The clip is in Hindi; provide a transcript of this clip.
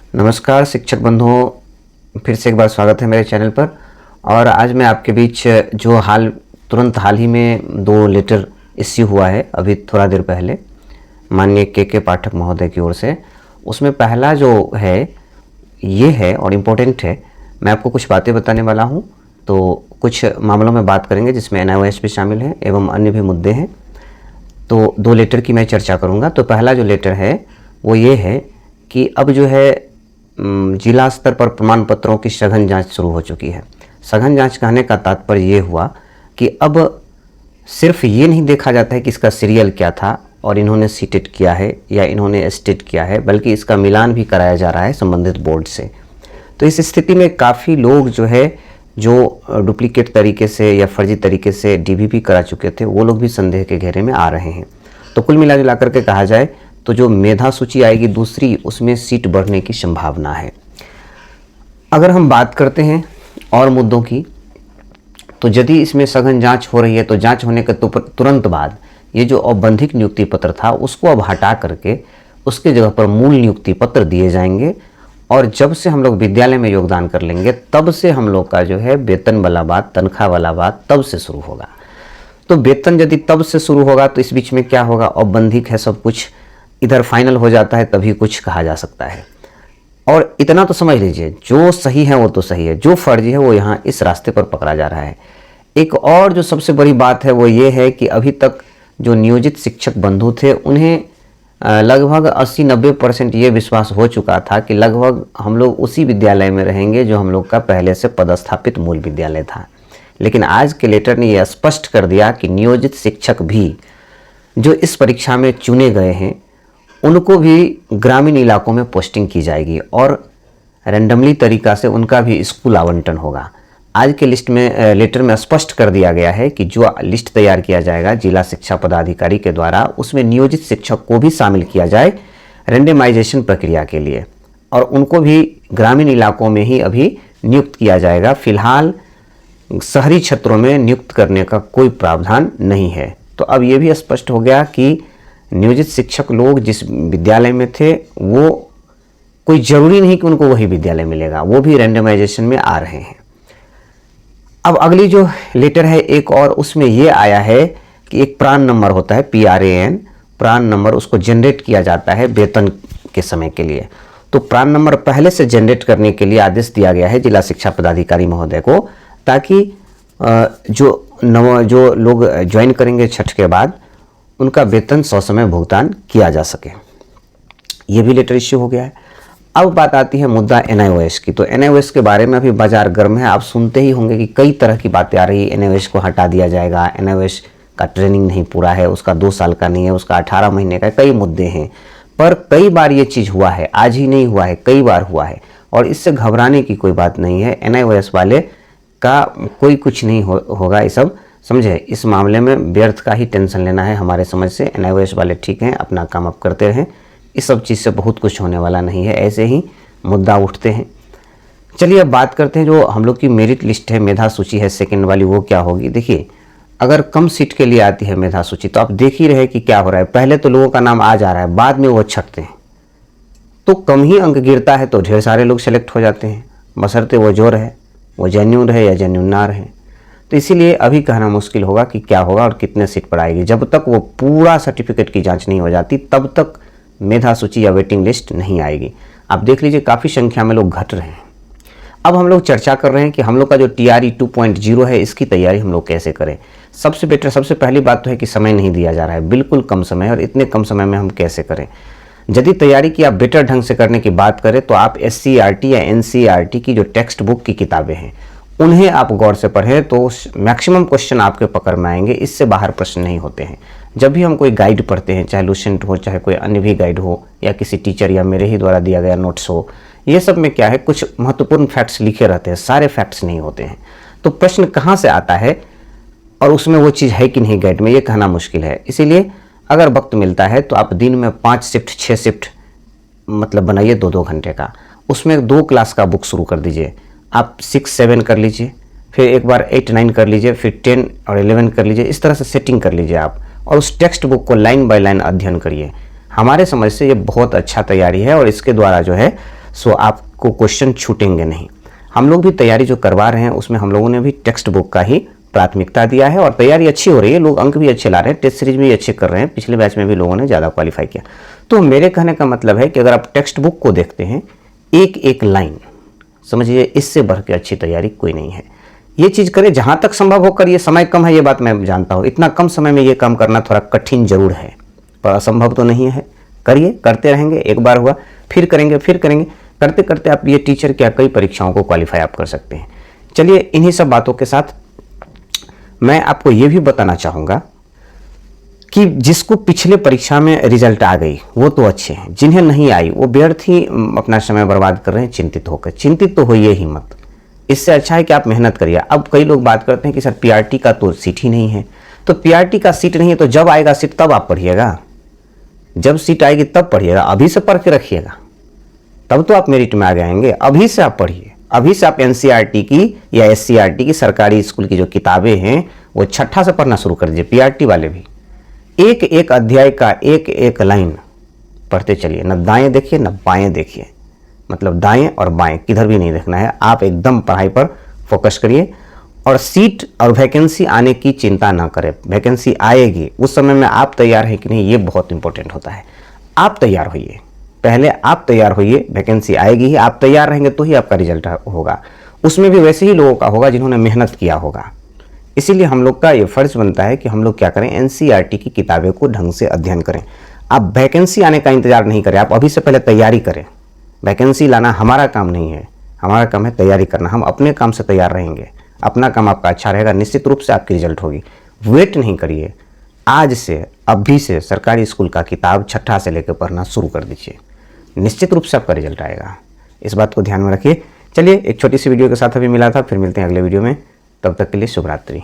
नमस्कार शिक्षक बंधुओं, फिर से एक बार स्वागत है मेरे चैनल पर। और आज मैं आपके बीच जो तुरंत हाल ही में 2 लेटर इश्यू हुआ है अभी थोड़ा देर पहले माननीय के पाठक महोदय की ओर से, उसमें पहला जो है ये है और इम्पोर्टेंट है। मैं आपको कुछ बातें बताने वाला हूँ, तो कुछ मामलों में बात करेंगे जिसमें NIOS भी शामिल है एवं अन्य भी मुद्दे हैं। तो 2 लेटर की मैं चर्चा करूँगा। तो पहला जो लेटर है वो ये है कि अब जो है जिला स्तर पर प्रमाण पत्रों की सघन जांच शुरू हो चुकी है। सघन जांच कहने का तात्पर्य ये हुआ कि अब सिर्फ ये नहीं देखा जाता है कि इसका सीरियल क्या था और इन्होंने सीटेट किया है या इन्होंने एस्टेट किया है, बल्कि इसका मिलान भी कराया जा रहा है संबंधित बोर्ड से। तो इस स्थिति में काफ़ी लोग जो है जो डुप्लीकेट तरीके से या फर्जी तरीके से DVP करा चुके थे, वो लोग भी संदेह के घेरे में आ रहे हैं। तो कुल मिला जुला करके कहा जाए तो जो मेधा सूची आएगी दूसरी, उसमें सीट बढ़ने की संभावना है। अगर हम बात करते हैं और मुद्दों की, तो यदि इसमें सघन जांच हो रही है तो जांच होने के तुरंत बाद ये जो औपबंधिक नियुक्ति पत्र था उसको अब हटा करके उसके जगह पर मूल नियुक्ति पत्र दिए जाएंगे। और जब से हम लोग विद्यालय में योगदान कर लेंगे तब से हम लोग का जो है वेतन वाला बात, तनख्वाह वाला बात तब से शुरू होगा। तो वेतन यदि तब से शुरू होगा तो इस बीच में क्या होगा, औपबंधिक है सब कुछ, इधर फाइनल हो जाता है तभी कुछ कहा जा सकता है। और इतना तो समझ लीजिए, जो सही है वो तो सही है, जो फर्जी है वो यहाँ इस रास्ते पर पकड़ा जा रहा है। एक और जो सबसे बड़ी बात है वो ये है कि अभी तक जो नियोजित शिक्षक बंधु थे उन्हें लगभग 80-90% ये विश्वास हो चुका था कि लगभग हम लोग उसी विद्यालय में रहेंगे जो हम लोग का पहले से पदस्थापित मूल विद्यालय था। लेकिन आज के लेटर ने यह स्पष्ट कर दिया कि नियोजित शिक्षक भी जो इस परीक्षा में चुने गए हैं उनको भी ग्रामीण इलाकों में पोस्टिंग की जाएगी और रैंडमली तरीका से उनका भी स्कूल आवंटन होगा। आज के लेटर में स्पष्ट कर दिया गया है कि जो लिस्ट तैयार किया जाएगा जिला शिक्षा पदाधिकारी के द्वारा, उसमें नियोजित शिक्षक को भी शामिल किया जाए रैंडमाइजेशन प्रक्रिया के लिए, और उनको भी ग्रामीण इलाकों में ही अभी नियुक्त किया जाएगा। फिलहाल शहरी क्षेत्रों में नियुक्त करने का कोई प्रावधान नहीं है। तो अब ये भी स्पष्ट हो गया कि नियोजित शिक्षक लोग जिस विद्यालय में थे वो कोई ज़रूरी नहीं कि उनको वही विद्यालय मिलेगा, वो भी रैंडमाइजेशन में आ रहे हैं। अब अगली जो लेटर है एक और, उसमें ये आया है कि एक प्रान नंबर होता है PRAN, प्रान नंबर, उसको जनरेट किया जाता है वेतन के समय के लिए। तो प्रान नंबर पहले से जनरेट करने के लिए आदेश दिया गया है जिला शिक्षा पदाधिकारी महोदय को, ताकि जो लोग ज्वाइन करेंगे छठ के बाद उनका वेतन ससमय भुगतान किया जा सके। ये भी लेटर इश्यू हो गया है। अब बात आती है मुद्दा NIOS की। तो NIOS के बारे में अभी बाजार गर्म है। आप सुनते ही होंगे कि कई तरह की बातें आ रही है। NIOS को हटा दिया जाएगा, NIOS का ट्रेनिंग नहीं पूरा है, उसका 2 साल का नहीं है, उसका 18 महीने का, कई मुद्दे हैं। पर कई बार ये चीज़ हुआ है, आज ही नहीं हुआ है, कई बार हुआ है, और इससे घबराने की कोई बात नहीं है। NIOS वाले का कोई कुछ नहीं होगा, ये सब समझे। इस मामले में व्यर्थ का ही टेंशन लेना है हमारे समझ से। NIOS वाले ठीक हैं, अपना काम अब करते रहें, इस सब चीज़ से बहुत कुछ होने वाला नहीं है। ऐसे ही मुद्दा उठते हैं। चलिए अब बात करते हैं जो हम लोग की मेरिट लिस्ट है, मेधा सूची है सेकंड वाली, वो क्या होगी। देखिए, अगर कम सीट के लिए आती है मेधा सूची तो आप देख ही रहे कि क्या हो रहा है। पहले तो लोगों का नाम आ जा रहा है, बाद में वो छटते हैं, तो कम ही अंक गिरता है तो ढेर सारे लोग सेलेक्ट हो जाते हैं, बशर्ते वो जो रहे, वो जेन्युइन रहे या जेन्युइन ना रहे। तो इसीलिए अभी कहना मुश्किल होगा कि क्या होगा और कितने सीट पर आएगी। जब तक वो पूरा सर्टिफिकेट की जांच नहीं हो जाती तब तक मेधा सूची या वेटिंग लिस्ट नहीं आएगी। आप देख लीजिए काफ़ी संख्या में लोग घट रहे हैं। अब हम लोग चर्चा कर रहे हैं कि हम लोग का जो TRE 2.0 है इसकी तैयारी हम लोग कैसे करें। सबसे पहली बात तो है कि समय नहीं दिया जा रहा है, बिल्कुल कम समय, और इतने कम समय में हम कैसे करें। यदि तैयारी की आप बेटर ढंग से करने की बात करें तो आप SCERT या NCERT की जो टेक्स्ट बुक की किताबें हैं उन्हें आप गौर से पढ़ें तो मैक्सिमम क्वेश्चन आपके पकड़ में आएंगे, इससे बाहर प्रश्न नहीं होते हैं। जब भी हम कोई गाइड पढ़ते हैं, चाहे लुसेंट हो, चाहे कोई अन्य भी गाइड हो, या किसी टीचर या मेरे ही द्वारा दिया गया नोट्स हो, ये सब में क्या है, कुछ महत्वपूर्ण फैक्ट्स लिखे रहते हैं, सारे फैक्ट्स नहीं होते हैं। तो प्रश्न कहाँ से आता है और उसमें वो चीज़ है कि नहीं गाइड में, ये कहना मुश्किल है। इसीलिए अगर वक्त मिलता है तो आप दिन में 5 शिफ्ट 6 शिफ्ट मतलब बनाइए 2-2 घंटे का, उसमें 2 क्लास का बुक शुरू कर दीजिए। आप 6-7 कर लीजिए, फिर एक बार 8-9 कर लीजिए, फिर 10 और 11 कर लीजिए। इस तरह से सेटिंग कर लीजिए आप, और उस टेक्स्ट बुक को लाइन बाय लाइन अध्ययन करिए। हमारे समझ से ये बहुत अच्छा तैयारी है और इसके द्वारा जो है सो आपको क्वेश्चन छूटेंगे नहीं। हम लोग भी तैयारी जो करवा रहे हैं उसमें हम लोगों ने भी टेक्स्ट बुक का ही प्राथमिकता दिया है और तैयारी अच्छी हो रही है, लोग अंक भी अच्छे ला रहे हैं, टेस्ट सीरीज भी अच्छे कर रहे हैं, पिछले बैच में भी लोगों ने ज़्यादा क्वालिफाई किया। तो मेरे कहने का मतलब है कि अगर आप टेक्स्ट बुक को देखते हैं एक एक लाइन समझिए, इससे बढ़ के अच्छी तैयारी कोई नहीं है। ये चीज़ करें जहाँ तक संभव हो करिए, समय कम है ये बात मैं जानता हूँ, इतना कम समय में ये काम करना थोड़ा कठिन जरूर है पर असंभव तो नहीं है। करिए, करते रहेंगे, एक बार हुआ फिर करेंगे, फिर करेंगे, करते करते आप ये टीचर क्या कई परीक्षाओं को क्वालिफाई आप कर सकते हैं। चलिए इन्हीं सब बातों के साथ मैं आपको ये भी बताना चाहूँगा कि जिसको पिछले परीक्षा में रिजल्ट आ गई वो तो अच्छे हैं, जिन्हें नहीं आई वो व्यर्थ ही अपना समय बर्बाद कर रहे हैं चिंतित होकर। चिंतित तो होइए ही मत, इससे अच्छा है कि आप मेहनत करिए। अब कई लोग बात करते हैं कि सर पीआरटी का तो सीट ही नहीं है, तो पीआरटी का सीट नहीं है तो जब आएगा सीट तब आप पढ़िएगा, जब सीट आएगी तब पढ़िएगा, अभी से पढ़ के रखिएगा तब तो आप मेरिट में आगे आएंगे। अभी से आप पढ़िए, अभी से आप एनसीईआरटी की या एससीईआरटी की सरकारी स्कूल की जो किताबें हैं वो छठा से पढ़ना शुरू कर दीजिए। पीआरटी वाले भी एक एक अध्याय का एक एक लाइन पढ़ते चलिए, न दाएं देखिए न बाएं देखिए, मतलब दाएं और बाएं किधर भी नहीं देखना है, आप एकदम पढ़ाई पर फोकस करिए। और सीट और वैकेंसी आने की चिंता ना करें, वैकेंसी आएगी, उस समय में आप तैयार हैं कि नहीं ये बहुत इंपॉर्टेंट होता है। आप तैयार होइए, पहले आप तैयार होइए, वैकेंसी आएगी ही, आप तैयार रहेंगे तो ही आपका रिजल्ट होगा। उसमें भी वैसे ही लोगों का होगा जिन्होंने मेहनत किया होगा। इसीलिए हम लोग का ये फर्ज बनता है कि हम लोग क्या करें, एनसीईआरटी की किताबें को ढंग से अध्ययन करें। आप वैकेंसी आने का इंतजार नहीं करें, आप अभी से पहले तैयारी करें। वैकेंसी लाना हमारा काम नहीं है, हमारा काम है तैयारी करना। हम अपने काम से तैयार रहेंगे, अपना काम आपका अच्छा रहेगा, निश्चित रूप से आपकी रिजल्ट होगी। वेट नहीं करिए, आज से अभी से सरकारी स्कूल का किताब छठा से लेकर पढ़ना शुरू कर दीजिए, निश्चित रूप से आपका रिजल्ट आएगा। इस बात को ध्यान में रखिए। चलिए एक छोटी सी वीडियो के साथ अभी मिला था, फिर मिलते हैं अगले वीडियो में, तब तक के लिए शुभ रात्रि।